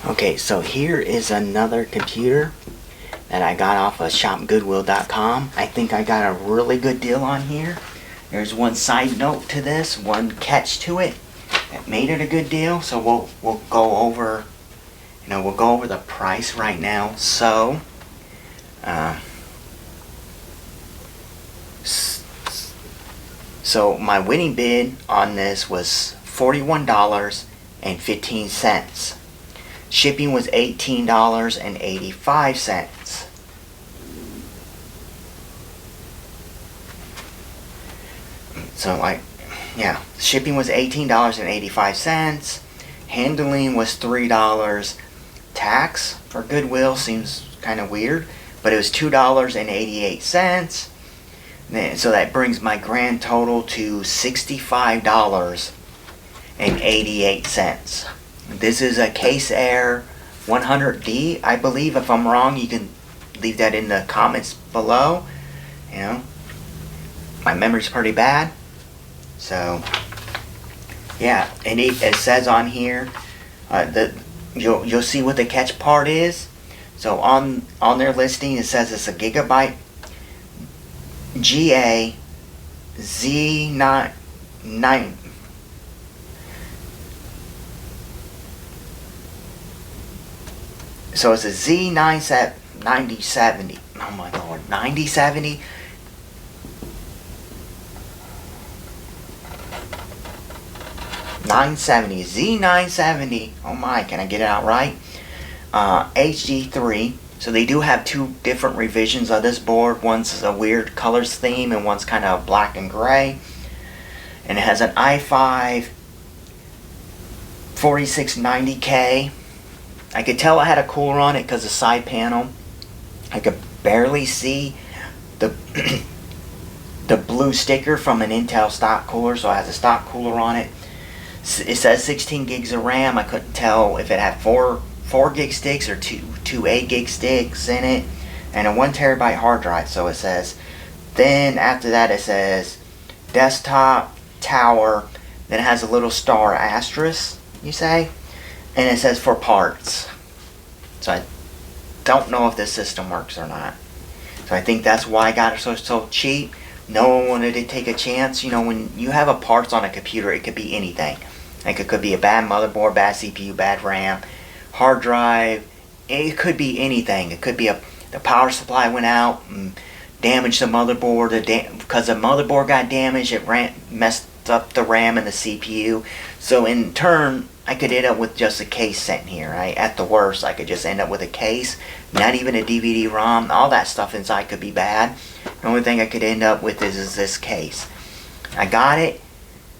Okay, so here is another computer that I got off of shopgoodwill.com. I think I got a really good deal on here. There's one side note to this, one catch to it that made it a good deal. So we'll go over, we'll go over the price right now. So, so my winning bid on this was $41.15. Shipping was $18.85. So shipping was $18.85. Handling was $3. Tax for Goodwill seems kind of weird, but it was $2.88. So that brings my grand total to $65.88. This is a Case Air 100D, I believe. If I'm wrong, you can leave that in the comments below. My memory's pretty bad. So, yeah, and it says on here, you'll see what the catch part is. So on their listing, it says it's a Gigabyte GA Z9. So it's a Z9070. Oh my lord, 9070. Z970. Oh my, can I get it out right? HD3. So they do have two different revisions of this board. One's a weird colors theme and one's kind of black and gray. And it has an i5 4690K. I could tell it had a cooler on it because the side panel, I could barely see the the blue sticker from an Intel stock cooler, so it has a stock cooler on it. It says 16 gigs of RAM. I couldn't tell if it had four gig sticks or two 8 gig sticks in it, and a 1 terabyte hard drive. So it says, then after that it says desktop tower, then it has a little star asterisk, you say, and it says for parts. So I don't know if this system works or not. So I think that's why I got it so cheap. No one wanted to take a chance. When you have a parts on a computer, it could be anything. Like it could be a bad motherboard, bad CPU, bad RAM, hard drive. It could be anything. It could be the power supply went out and damaged the motherboard. Because the motherboard got damaged, it messed up the RAM and the CPU. So in turn, I could end up with just a case sitting here, right? At the worst, I could just end up with a case, not even a DVD-ROM. All that stuff inside could be bad. The only thing I could end up with is this case. I got it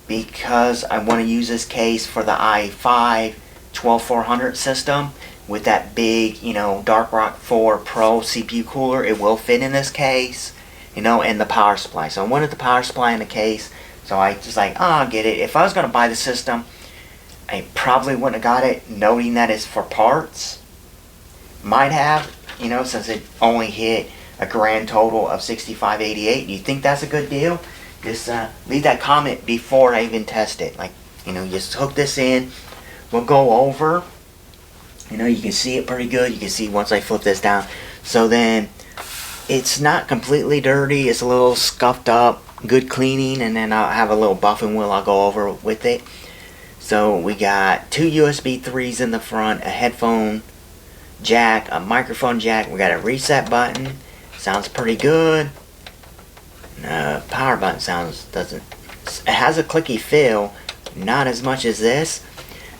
because I want to use this case for the i5 12400 system with that big, DarkRock 4 Pro CPU cooler. It will fit in this case, and the power supply. So I wanted the power supply in the case, so I just I'll get it. If I was going to buy the system, I probably wouldn't have got it knowing that it's for parts. Might have, since it only hit a grand total of $65.88. Do you think that's a good deal? Just leave that comment before I even test it. Just hook this in. We'll go over. You can see it pretty good. You can see once I flip this down. So then, it's not completely dirty. It's a little scuffed up. Good cleaning. And then I'll have a little buffing wheel I'll go over with it. So we got two USB 3s in the front, a headphone jack, a microphone jack. We got a reset button. Sounds pretty good. Power button it has a clicky feel, not as much as this.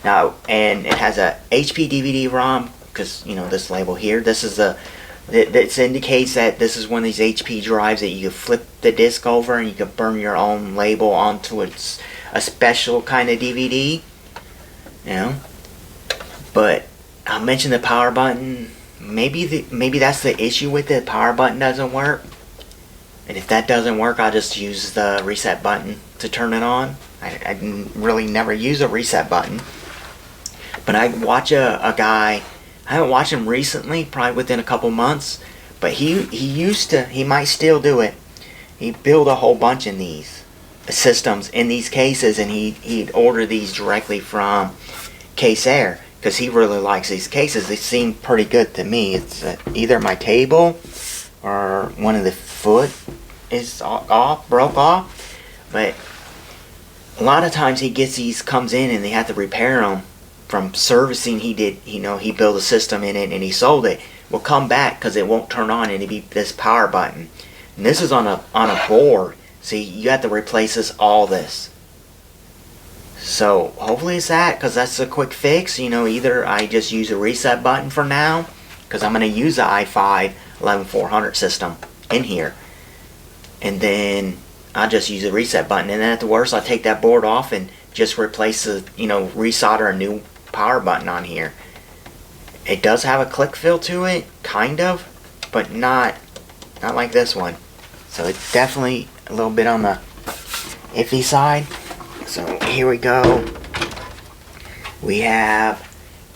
Now, and it has a HP DVD-ROM, because, this label here, this indicates that this is one of these HP drives that you can flip the disc over and you can burn your own label onto a special kind of DVD, But I'll mention the power button. Maybe that's the issue with it. The power button doesn't work. And if that doesn't work, I'll just use the reset button to turn it on. I really never use a reset button. But I watch a guy, I haven't watched him recently, probably within a couple months, but he might still do it. He built a whole bunch in these systems, in these cases, and he'd order these directly from Case Air. because he really likes these cases. They seem pretty good to me. It's either my table or one of the foot is broke off. But a lot of times he gets these, comes in and they have to repair them from servicing. He did, he built a system in it and he sold it. Will come back because it won't turn on, and it'll be this power button. And this is on a board. See, you have to replace all this. So hopefully it's that, because that's a quick fix. Either I just use a reset button for now, because I'm going to use the i5 11400 system in here, and then I'll just use a reset button. And then at the worst, I'll take that board off and just replace the, resolder a new power button on here. It does have a click feel to it, kind of, but not like this one. So it's definitely a little bit on the iffy side. So here we go. We have,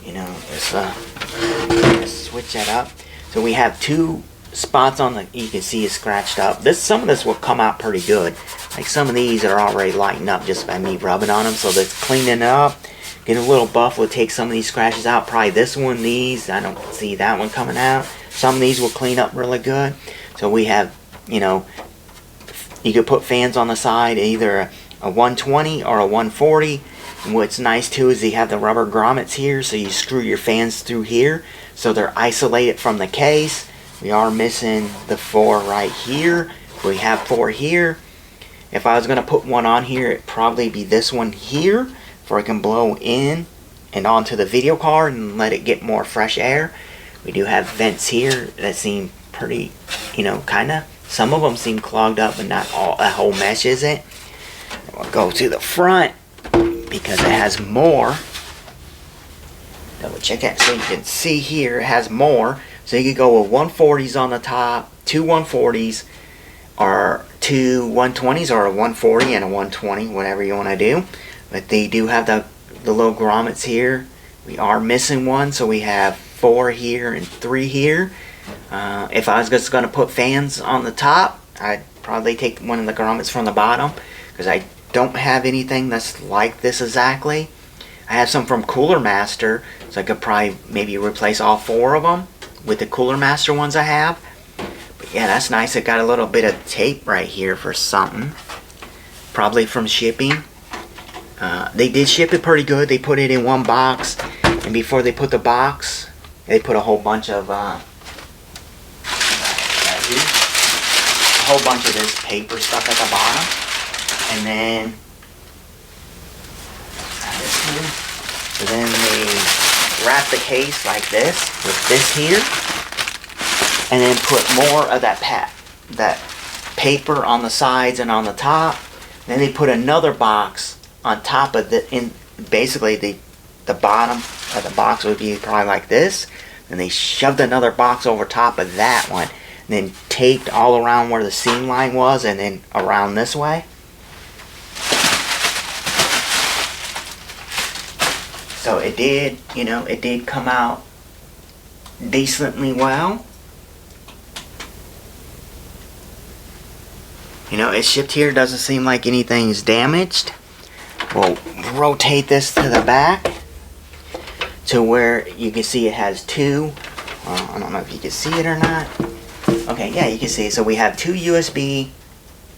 let's switch that up. So we have two spots on the, you can see it's scratched up. Some of this will come out pretty good. Like some of these are already lighting up just by me rubbing on them. So that's cleaning up. Get a little buff will take some of these scratches out. Probably this one, these, I don't see that one coming out. Some of these will clean up really good. So we have, you could put fans on the side, either a 120 or a 140. And what's nice too is they have the rubber grommets here, so you screw your fans through here, so they're isolated from the case. We are missing the 4 right here. We have 4 here. If I was going to put one on here, it'd probably be this one here, for it can blow in and onto the video card and let it get more fresh air. We do have vents here that seem pretty, kind of. Some of them seem clogged up, but not all. A whole mesh isn't. We'll go to the front because it has more. Double check that so you can see here. It has more. So you could go with 140s on the top, 2 140s, or 2 120s, or a 140 and a 120, whatever you want to do. But they do have the little grommets here. We are missing one, so we have 4 here and 3 here. If I was just going to put fans on the top, I'd probably take one of the grommets from the bottom, because I don't have anything that's like this exactly. I have some from Cooler Master, so I could probably maybe replace all 4 of them with the Cooler Master ones I have. But yeah, that's nice. It got a little bit of tape right here for something, probably from shipping. They did ship it pretty good. They put it in one box, and before they put the box, they put a whole bunch of this paper stuff at the bottom, and then so then they wrap the case like this with this here, and then put more of that paper on the sides and on the top. Then they put another box on top of basically the bottom of the box would be probably like this. And they shoved another box over top of that one, and then taped all around where the seam line was, and then around this way. So it did, it did come out decently well. It's shipped here. Doesn't seem like anything's damaged. We'll rotate this to the back to where you can see it has 2. I don't know if you can see it or not. Okay, yeah, you can see it. So we have 2 USB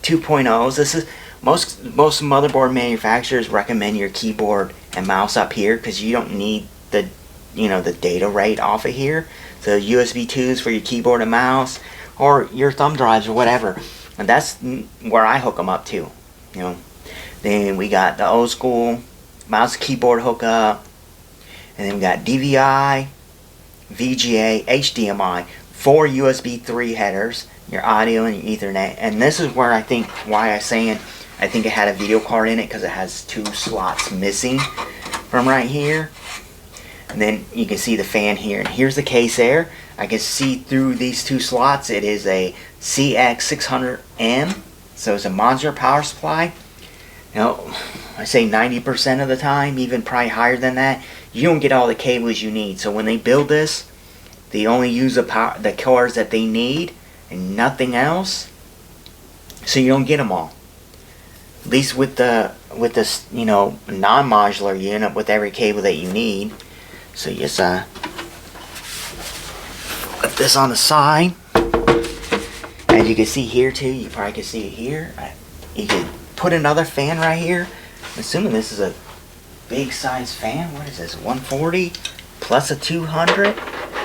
2.0s. This is most motherboard manufacturers recommend your keyboard and mouse up here, because you don't need the the data rate off of here. So USB 2s for your keyboard and mouse, or your thumb drives or whatever. And that's where I hook them up to. Then we got the old school mouse keyboard hookup, and then we got DVI, VGA, HDMI, 4 USB 3 headers, your audio and your Ethernet. And this is where I think why I think it had a video card in it, because it has 2 slots missing from right here. And then you can see the fan here, and here's the case there. I can see through these 2 slots. It is a CX600M, so it's a modular power supply. I say 90% of the time, even probably higher than that, you don't get all the cables you need. So when they build this, they only use the cords that they need and nothing else. So you don't get them all. At least with this non-modular, you end up with every cable that you need. So just put this on the side. As you can see here too, you probably can see it here. You could put another fan right here. I'm assuming this is a big size fan. What is this, 140 plus a 200?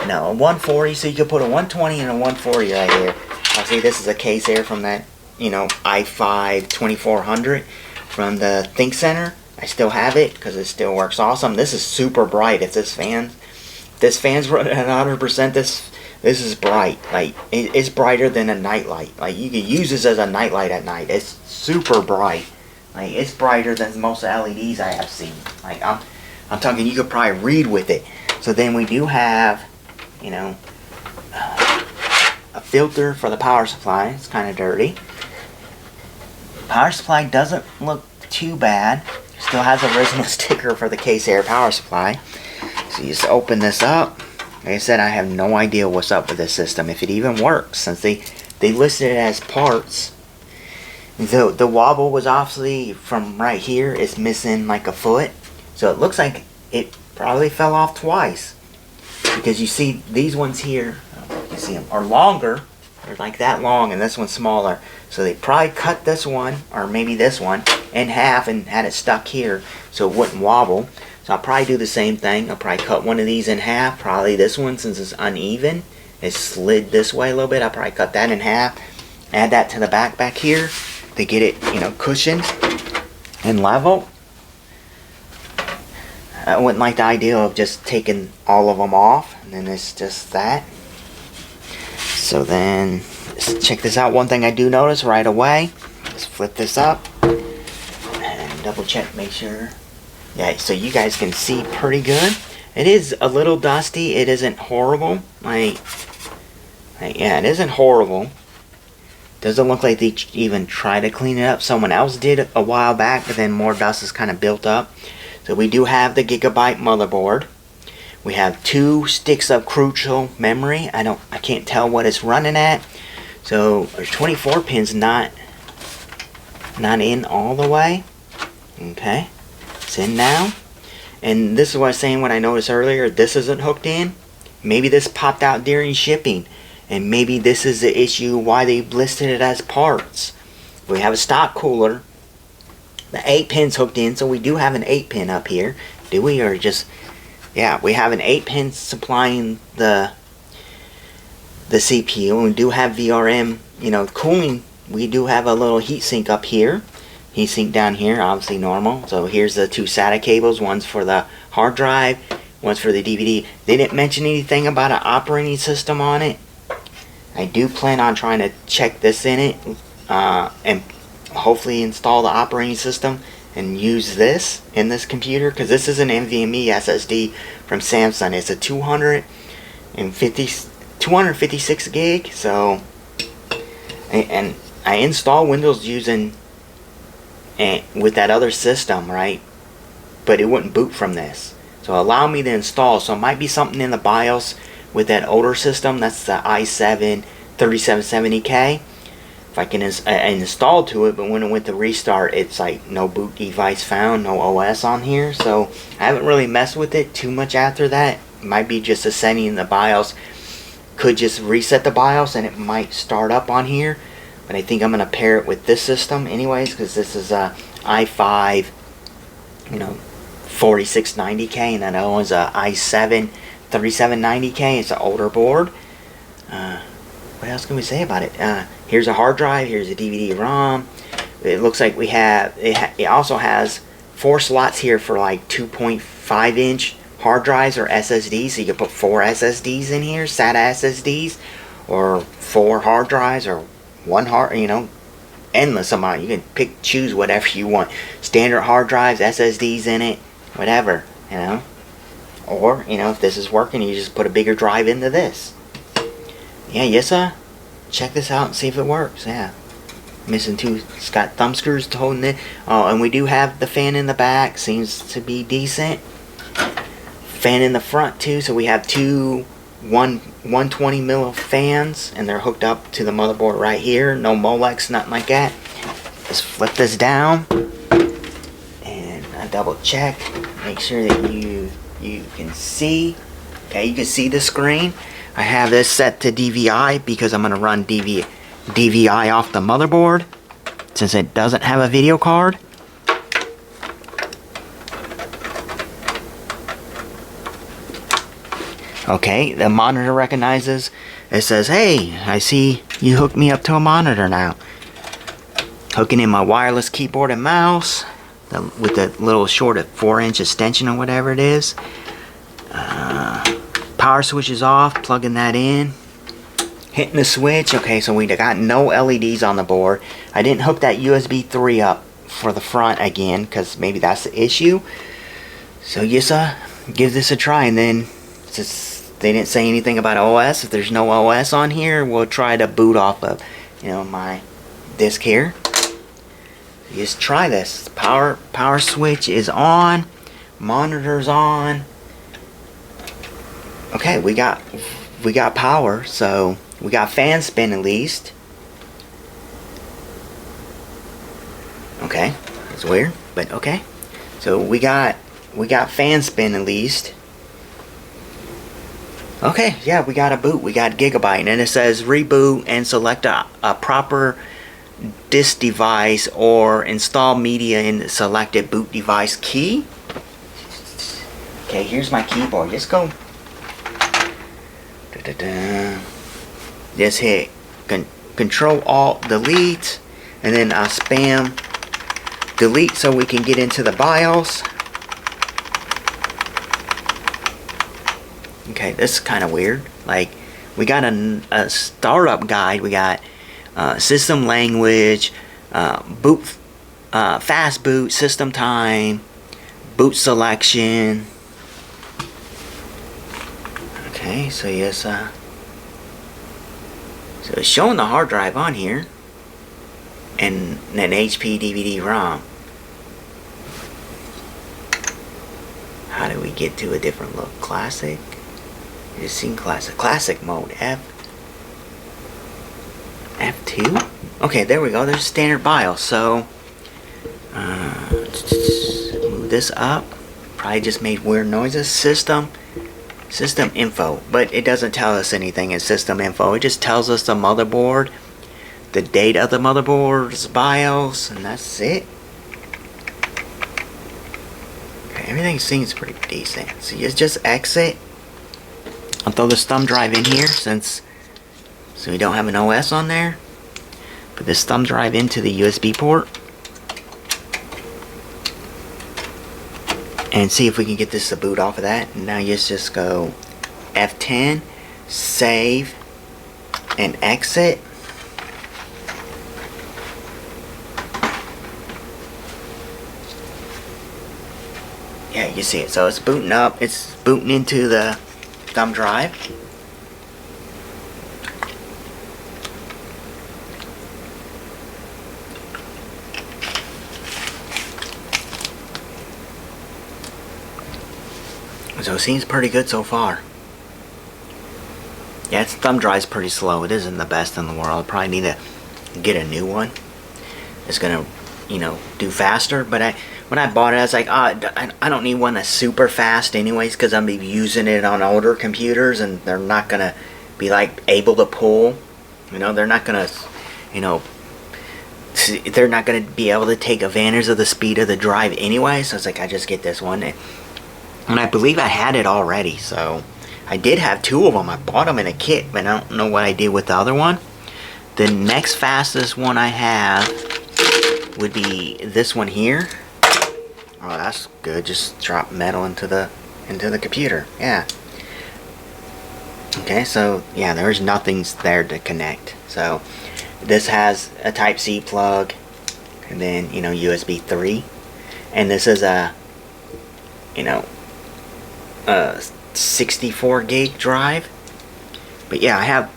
No, a 140, so you could put a 120 and a 140 right here. Obviously this is a case air from that, you know, i5 2400 from the Think Center. I still have it because it still works awesome. This is super bright. If this fan's running at 100%, this is bright. Like, it's brighter than a nightlight. Like, you could use this as a nightlight at night. It's super bright. Like, it's brighter than most LEDs I have seen. Like, I'm talking, you could probably read with it. So then we do have, you know, a filter for the power supply. It's kind of dirty. Power supply doesn't look too bad. Still has the original sticker for the case air power supply. So you just open this up. Like I said, I have no idea what's up with this system, if it even works, since they listed it as parts. The wobble was obviously from right here. It's missing like a foot. So it looks like it probably fell off twice. Because you see these ones here, you see them, are longer. They're like that long, and this one's smaller. So they probably cut this one, or maybe this one, in half and had it stuck here so it wouldn't wobble. So I'll probably do the same thing. I'll probably cut one of these in half. Probably this one, since it's uneven, it's slid this way a little bit. I'll probably cut that in half. Add that to the back here to get it, you know, cushioned and level. I wouldn't like the idea of just taking all of them off, and then it's just that. So then, check this out. One thing I do notice right away, let's flip this up and double check, make sure. Yeah, so you guys can see pretty good. It is a little dusty. It isn't horrible. Yeah, it isn't horrible. Doesn't look like they even tried to clean it up. Someone else did a while back, but then more dust is kind of built up. So we do have the Gigabyte motherboard. We have 2 sticks of crucial memory. I can't tell what it's running at. So there's 24 pins not in all the way. Okay, it's in now. And this is what I was saying when I noticed earlier, this isn't hooked in. Maybe this popped out during shipping, and maybe this is the issue why they listed it as parts. We have a stock cooler. The 8 pins hooked in, so we do have an 8 pin up here. Do we, or just... Yeah, we have an 8 pin supplying the CPU. We do have VRM, you know, cooling. We do have a little heatsink up here. Heatsink down here, obviously normal. So here's the 2 SATA cables. One's for the hard drive, one's for the DVD. They didn't mention anything about an operating system on it. I do plan on trying to check this in it and hopefully install the operating system and use this in this computer, because this is an NVMe SSD from Samsung. It's a 256 gig. So, and I install Windows using with that other system, right? But it wouldn't boot from this. So allow me to install. So it might be something in the BIOS with that older system. That's the i7 3770K. If I can install to it, but when it went to restart, it's like no boot device found, no OS on here. So I haven't really messed with it too much after that. It might be just a setting in the BIOS. Could just reset the BIOS and it might start up on here. But I think I'm going to pair it with this system anyways, because this is a i5, you know, 4690K, and that other one's a i7 3790K. It's an older board. What else can we say about it? Here's a hard drive. Here's a DVD-ROM. It looks like we have. It also has 4 slots here for like 2.5-inch hard drives or SSDs. So you can put 4 SSDs in here, SATA SSDs, or 4 hard drives, or 1 hard. You know, endless amount. You can choose whatever you want. Standard hard drives, SSDs in it, whatever. You know, or you know, if this is working, you just put a bigger drive into this. Yeah, yes, check this out and see if it works. Yeah, missing 2. It's got thumb screws holding it. Oh, and we do have the fan in the back. Seems to be decent. Fan in the front too. So we have 2 120 mil fans, and they're hooked up to the motherboard right here. No Molex, nothing like that. Just flip this down, and I double check, make sure that you you can see, okay, you can see the screen. I have this set to DVI because I'm going to run DVI off the motherboard since it doesn't have a video card. Okay, the monitor recognizes. It says, hey, I see you hooked me up to a monitor now. Hooking in my wireless keyboard and mouse with the little short 4-inch extension or whatever it is. Power switch is off, plugging that in. Hitting the switch. Okay, so we got no LEDs on the board. I didn't hook that USB 3 up for the front again because maybe that's the issue. So yes, give this a try, and then since they didn't say anything about OS, if there's no OS on here, we'll try to boot off of, my disk here. Just try this. Power switch is on, monitor's on. Okay, we got power, so we got fan spin at least. Okay, it's weird, but okay. So we got fan spin at least. Okay, yeah, we got a boot. We got Gigabyte, and it says reboot and select a proper disk device or install media in the selected boot device key. Okay, here's my keyboard. Just go. Just hit Control Alt Delete, and then I'll spam delete so we can get into the BIOS. Okay, this is kind of weird. Like, we got a startup guide. We got system language, boot, fast boot, system time, boot selection. Okay, so yes, so it's showing the hard drive on here, and an HP DVD-ROM. How do we get to a different look? Classic. You've seen classic mode. F2. Okay, there we go. There's standard BIOS. So move this up. Probably just made weird noises. System info, but it doesn't tell us anything in system info. It just tells us the motherboard, the date of the motherboard's BIOS, and that's it. Okay, everything seems pretty decent. So you just exit. I'll throw this thumb drive in here so we don't have an OS on there. Put this thumb drive into the USB port. And see if we can get this to boot off of that. And now you just go F10, save, and exit. Yeah, you see it. So it's booting up. It's booting into the thumb drive. So it seems pretty good so far. Yeah, its thumb drive's pretty slow. It isn't the best in the world. Probably need to get a new one. It's gonna, do faster. But when I bought it, I was like, I don't need one that's super fast anyways, because I'm gonna be using it on older computers, and they're not gonna be like able to pull. They're not gonna, they're not gonna be able to take advantage of the speed of the drive anyway. So I was like, I just get this one. And I believe I had it already, so I did have two of them. I bought them in a kit, but I don't know what I did with the other one. The next fastest one I have would be this one here. Oh, that's good. Just drop metal into the computer. Yeah. Okay, so yeah, there's nothing there to connect. So this has a Type-C plug, and then USB 3, and this is a 64 gig drive. But yeah, I have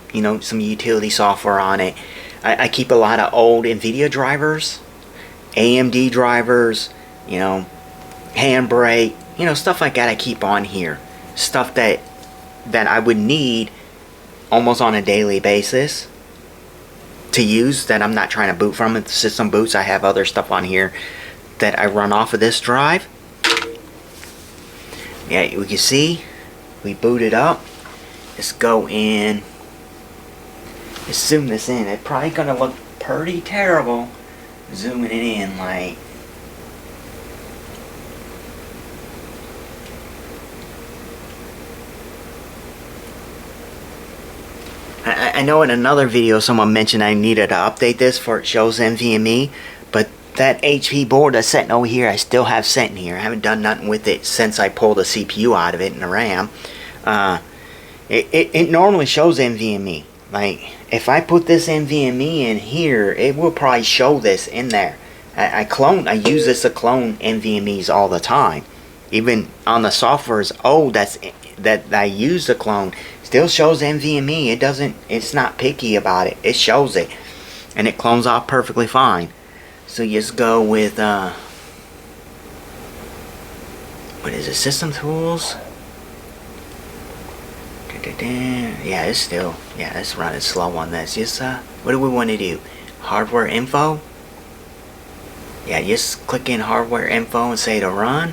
some utility software on it. I keep a lot of old NVIDIA drivers, AMD drivers, Handbrake, stuff like that. I keep on here, stuff that I would need almost on a daily basis to use, that I'm not trying to boot from. If the system boots, I have other stuff on here that I run off of this drive. Yeah, we can see we boot it up. Let's go in. Let's zoom this in. It's probably gonna look pretty terrible zooming it in like. I know in another video someone mentioned I needed to update this for it shows NVMe, but that HP board that's sitting over here I still have sitting here. I haven't done nothing with it since I pulled the CPU out of it and the RAM. It normally shows NVMe. Like if I put this NVMe in here, it will probably show this in there. I use this to clone NVMe's all the time. Even on the softwares that I use to clone, still shows NVMe. It's not picky about it. It shows it. And it clones off perfectly fine. So you just go with what is it, System Tools? Yeah, it's still, yeah, it's running slow on this. Just what do we want to do? Hardware info? Yeah, just click in hardware info and say to run.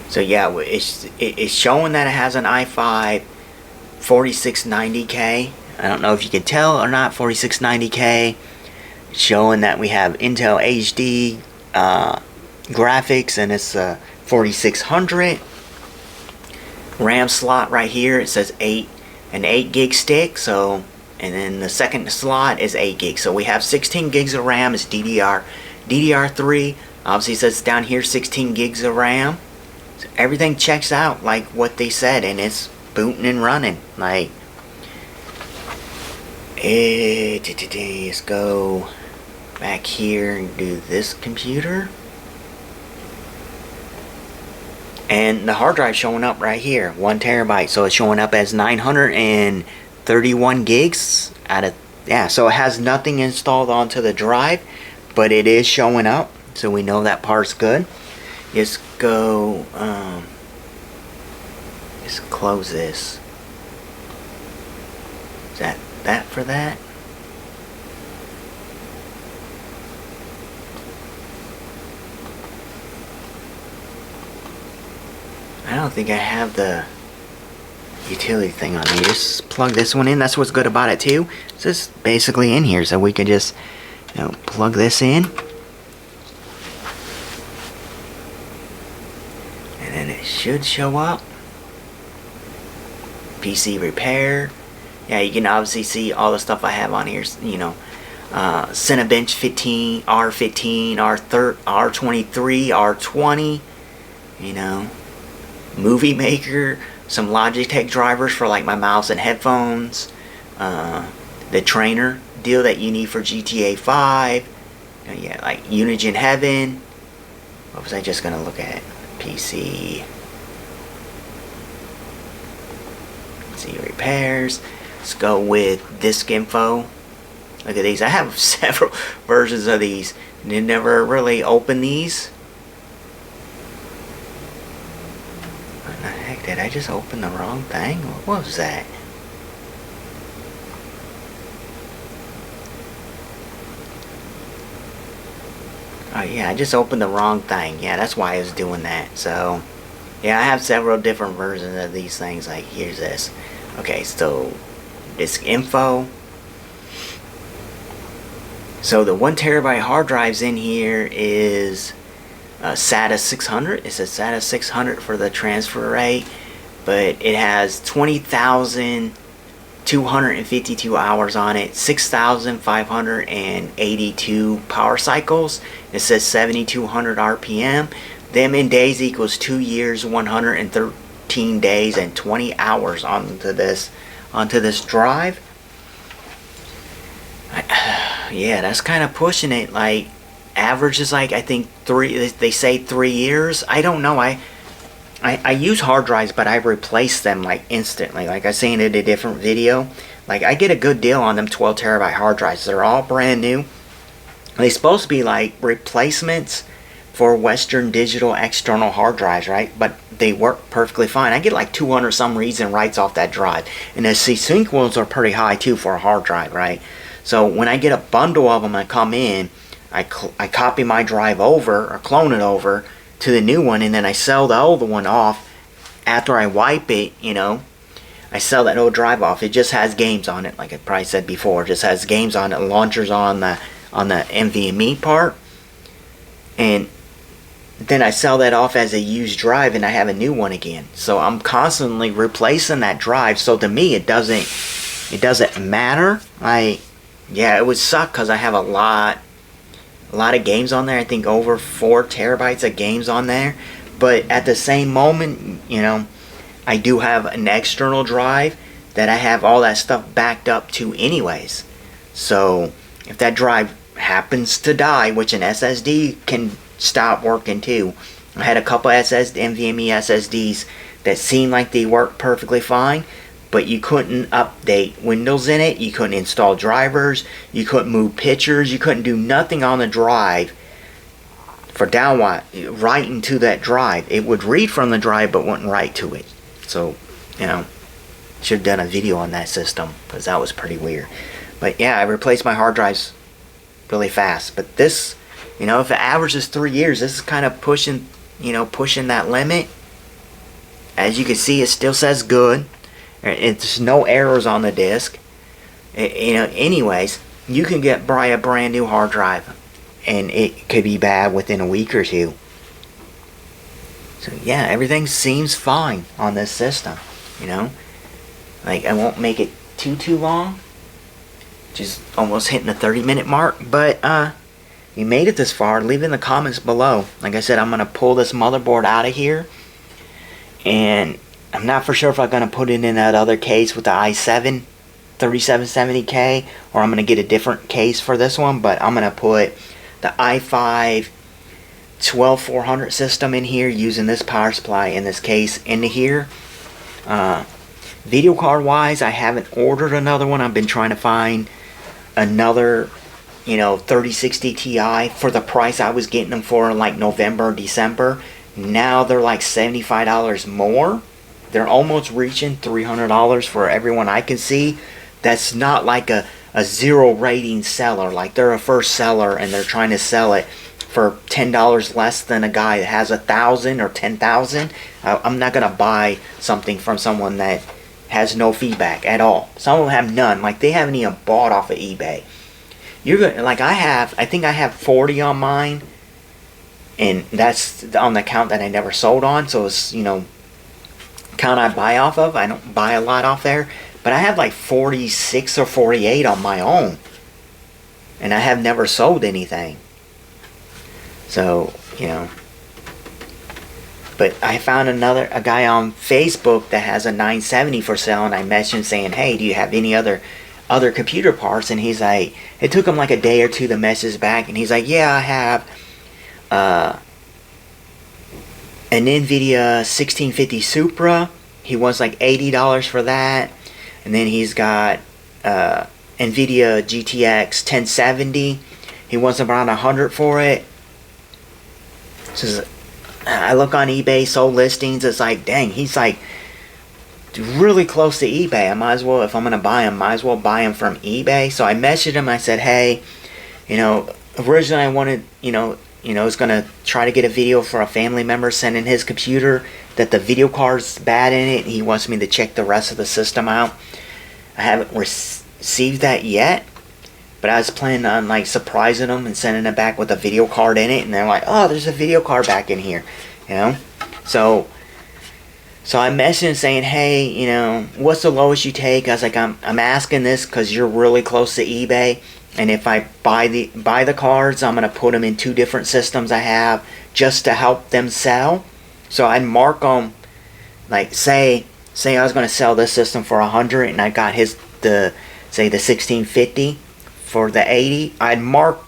So yeah, it's showing that it has an i5 4690K. I don't know if you can tell or not. 4690K. It's showing that we have Intel HD graphics, and it's 4600. RAM slot right here. It says an 8 gig stick. So, and then the second slot is 8 gigs. So we have 16 gigs of RAM. It's DDR3. Obviously, it says down here 16 gigs of RAM. So everything checks out like what they said, and it's booting and running. Like, let's go back here and do this computer. And the hard drive showing up right here, 1 terabyte. So it's showing up as 931 gigs out of, yeah, so it has nothing installed onto the drive, but it is showing up. So we know that part's good. Just go, just close this. Is that for that? I don't think I have the utility thing on here. Just plug this one in. That's what's good about it too. It's just basically in here, so we can just, you know, plug this in. And then it should show up. PC repair. Yeah, you can obviously see all the stuff I have on here. You know, Cinebench 15, R15, R23, R20. You know, Movie Maker, some Logitech drivers for like my mouse and headphones. The trainer deal that you need for GTA 5. Yeah, like Unigine Heaven. What was I just gonna look at? PC repairs. Let's go with disk info. Look at these. I have several versions of these. Never really opened these. What the heck? Did I just open the wrong thing? What was that? Oh yeah, I just opened the wrong thing. Yeah, that's why I was doing that. So, yeah, I have several different versions of these things. Like, here's this. Okay, so disk info. So the 1 terabyte hard drives in here is SATA 600. It says SATA 600 for the transfer rate, but it has 20,252 hours on it, 6,582 power cycles. It says 7,200 RPM. Them in days equals 2 years, 113 days, and 20 hours onto this drive. Yeah, that's kind of pushing it. Like, average is like, I think they say 3 years. I don't know. I use hard drives, but I replace them like instantly. Like I seen in a different video. Like, I get a good deal on them 12 terabyte hard drives. They're all brand new. They're supposed to be like replacements for Western Digital external hard drives, right? But they work perfectly fine. I get like 200 some reads and writes off that drive. And the sequels are pretty high too for a hard drive, right? So when I get a bundle of them and come in, I copy my drive over or clone it over to the new one, and then I sell the old one off after I wipe it. I sell that old drive off. It just has games on it, like I probably said before. It just has games on it, launchers on the NVMe part, and then I sell that off as a used drive, and I have a new one again. So I'm constantly replacing that drive. So to me, it doesn't matter. It would suck because I have a lot of games on there. I think over 4 terabytes of games on there. But at the same moment, I do have an external drive that I have all that stuff backed up to anyways. So if that drive happens to die, which an SSD can stop working too. I had a couple NVMe SSDs that seemed like they worked perfectly fine, but you couldn't update Windows in it, you couldn't install drivers, you couldn't move pictures, you couldn't do nothing on the drive for writing to that drive. It would read from the drive but wouldn't write to it. So, should have done a video on that system because that was pretty weird. But yeah, I replaced my hard drives really fast. But this, if it averages 3 years, this is kind of pushing that limit. As you can see, it still says good. There's no errors on the disk. Anyways, you can buy a brand new hard drive, and it could be bad within a week or two. So yeah, everything seems fine on this system. Like I won't make it too long. Just almost hitting the 30-minute mark, but you made it this far. Leave it in the comments below. Like I said, I'm gonna pull this motherboard out of here, and I'm not for sure if I'm gonna put it in that other case with the i7 3770K, or I'm gonna get a different case for this one. But I'm gonna put the i5 12400 system in here using this power supply in this case into here. Video card wise, I haven't ordered another one. I've been trying to find another 3060 Ti for the price I was getting them for in like November or December. Now they're like $75 more. They're almost reaching $300 for everyone I can see. That's not like a 0 rating seller. Like they're a first seller and they're trying to sell it for $10 less than a guy that has 1,000 or 10,000. I'm not gonna buy something from someone that has no feedback at all. Some of them have none. Like they haven't even bought off of eBay. You're gonna, like I think I have 40 on mine, and that's on the account that I never sold on. So it's account I buy off of. I don't buy a lot off there, but I have like 46 or 48 on my own, and I have never sold anything. So but I found a guy on Facebook that has a 970 for sale, and I messaged him saying, hey, do you have any other computer parts? And he's like, it took him like a day or two to message back, and he's like, yeah, I have an NVIDIA 1650 Supra. He wants like $80 for that. And then he's got NVIDIA GTX 1070. He wants around $100 for it. So I look on eBay, sold listings. It's like, dang, he's like really close to eBay. I might as well, if I'm gonna buy him, might as well buy him from eBay. So I messaged him. I said, hey, originally I wanted, I was gonna try to get a video for a family member sending his computer that the video card's bad in it. He wants me to check the rest of the system out. I haven't received that yet, but I was planning on like surprising them and sending it back with a video card in it, and they're like, oh, there's a video card back in here, So I messaged him saying, hey, what's the lowest you take? I was like, I'm asking this because you're really close to eBay, and if I buy the cards, I'm gonna put them in 2 different systems I have just to help them sell. So I'd mark them, like say I was gonna sell this system for 100, and I got the 1650 for the 80. I'd mark,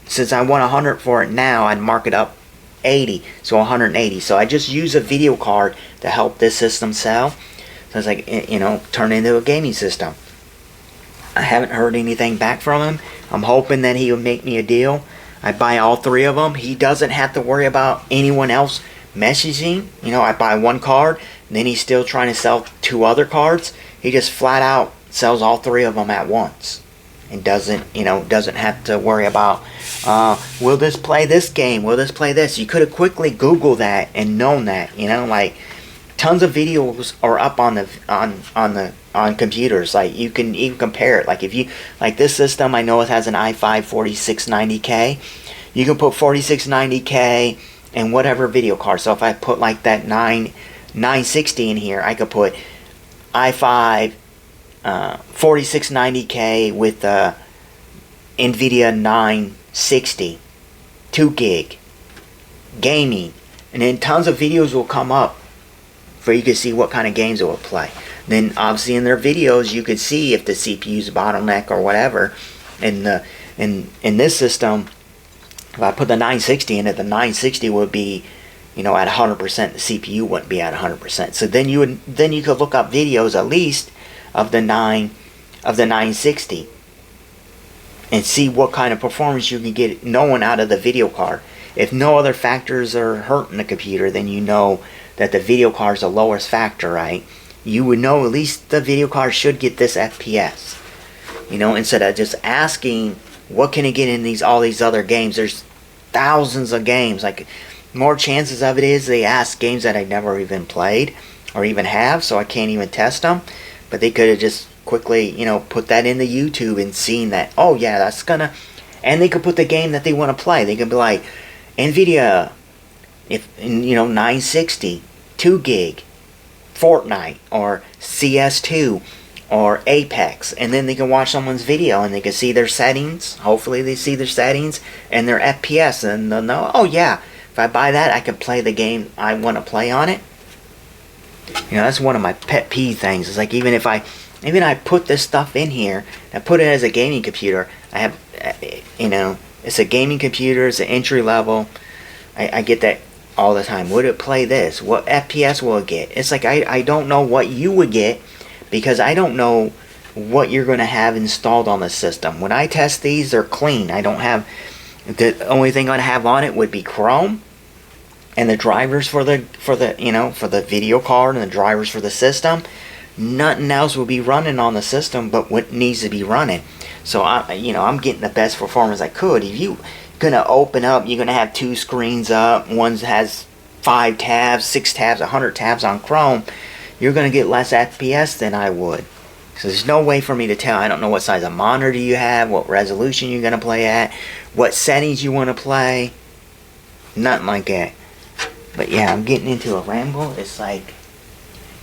since I want 100 for it now, I'd mark it up 80, so 180. So I just use a video card to help this system sell. So it's like, turn it into a gaming system. I haven't heard anything back from him. I'm hoping that he would make me a deal. I buy all 3 of them. He doesn't have to worry about anyone else messaging. I buy 1 card, and then he's still trying to sell 2 other cards. He just flat out sells all 3 of them at once, and doesn't have to worry about Will this play this game? Will this play this? You could have quickly Googled that and known that. You know, like tons of videos are up on the on computers. Like you can even compare it. Like if you like this system, I know it has an i5 4690K. You can put 4690K and whatever video card. So if I put like that 960 in here, I could put i5 4690K with NVIDIA 960 2 gig gaming, and then tons of videos will come up for you to see what kind of games it will play. Then obviously in their videos you could see if the CPU's bottleneck or whatever. In this system, if I put the 960 in it, the 960 would be, you know, at 100%. The CPU wouldn't be at 100%. So then you could look up videos at least of the 960 and see what kind of performance you can get knowing out of the video card. If no other factors are hurting the computer, then you know that the video card is the lowest factor, right? You would know at least the video card should get this FPS. You know, instead of just asking what can it get in all these other games. There's thousands of games. Like, more chances of it is they ask games that I never even played or even have, so I can't even test them. But they could have just quickly, you know, put that in the YouTube and seen that, oh yeah, that's gonna, and they could put the game that they want to play. They could be like, NVIDIA, if, you know, 960, 2 gig, Fortnite, or CS2, or Apex, and then they can watch someone's video and they can see their settings. Hopefully they see their settings and their FPS, and they'll know, oh yeah, if I buy that, I can play the game I want to play on it. You know, that's one of my pet peeve things. It's like, even I put this stuff in here, I put it as a gaming computer, I have, you know, it's a gaming computer, it's an entry level, I get that all the time. Would it play this? What FPS will it get? It's like, I don't know what you would get, because I don't know what you're going to have installed on the system. When I test these, they're clean. I don't have, the only thing I'd have on it would be Chrome and the drivers for the you know, for the video card, and the drivers for the system. Nothing else will be running on the system but what needs to be running. So I'm getting the best performance I could. If you gonna open up, you're gonna have 2 screens up. One has 5 tabs, 6 tabs, 100 tabs on Chrome. You're gonna get less FPS than I would. So there's no way for me to tell. I don't know what size of monitor you have, what resolution you're gonna play at, what settings you want to play. Nothing like that. But yeah, I'm getting into a ramble. It's like,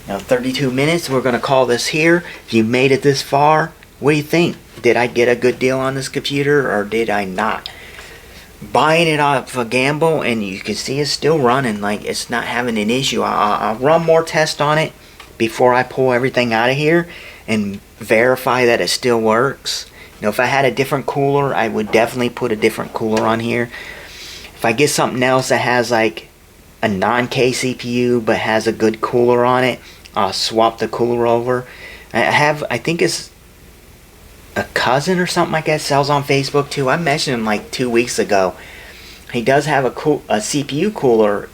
you know, 32 minutes. We're gonna call this here. If you made it this far, what do you think? Did I get a good deal on this computer, or did I not? Buying it off a gamble, and you can see it's still running. Like, it's not having an issue. I'll run more tests on it before I pull everything out of here and verify that it still works. You know, if I had a different cooler, I would definitely put a different cooler on here. If I get something else that has like a non-K CPU but has a good cooler on it, I'll swap the cooler over. I think it's a cousin or something like that sells on Facebook too. I mentioned him like 2 weeks ago. He does have a CPU cooler.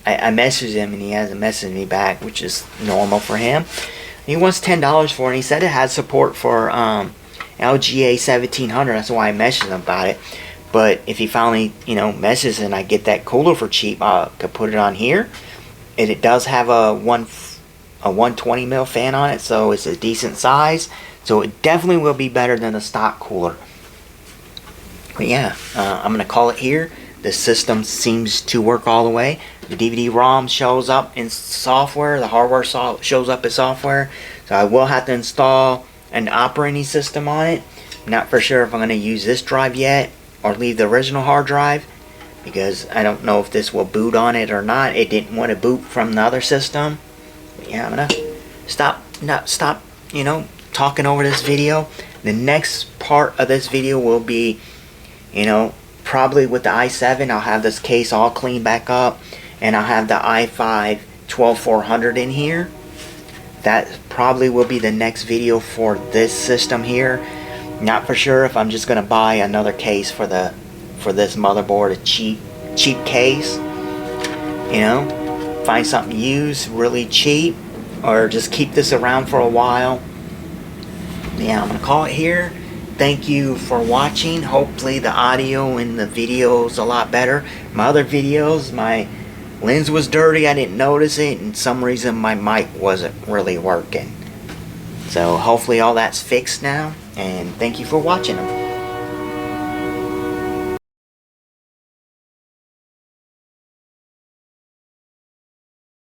I messaged him and he hasn't messaged me back, which is normal for him. He wants $10 for it, and he said it has support for LGA 1700. That's why I messaged him about it. But if he finally, you know, messages and I get that cooler for cheap, I could put it on here. And it does have a 120 mil fan on it, so it's a decent size. So it definitely will be better than the stock cooler. But yeah, I'm going to call it here. The system seems to work all the way. The DVD-ROM shows up in software. The hardware shows up as software. So I will have to install an operating system on it. I'm not for sure if I'm going to use this drive yet or leave the original hard drive, because I don't know if this will boot on it or not. It didn't want to boot from the other system. But yeah, I'm going to stop, you know, talking over this video. The next part of this video will be, you know, probably with the i7, I'll have this case all cleaned back up, and I'll have the i5 12400 in here. That probably will be the next video for this system here. Not for sure if I'm just gonna buy another case for this motherboard, a cheap case. You know, find something used really cheap, or just keep this around for a while. Yeah, I'm gonna call it here. thank you for watching. Hopefully the audio in the video is a lot better. My other videos, my lens was dirty, I didn't notice it, and some reason my mic wasn't really working. So hopefully all that's fixed now, and thank you for watching them.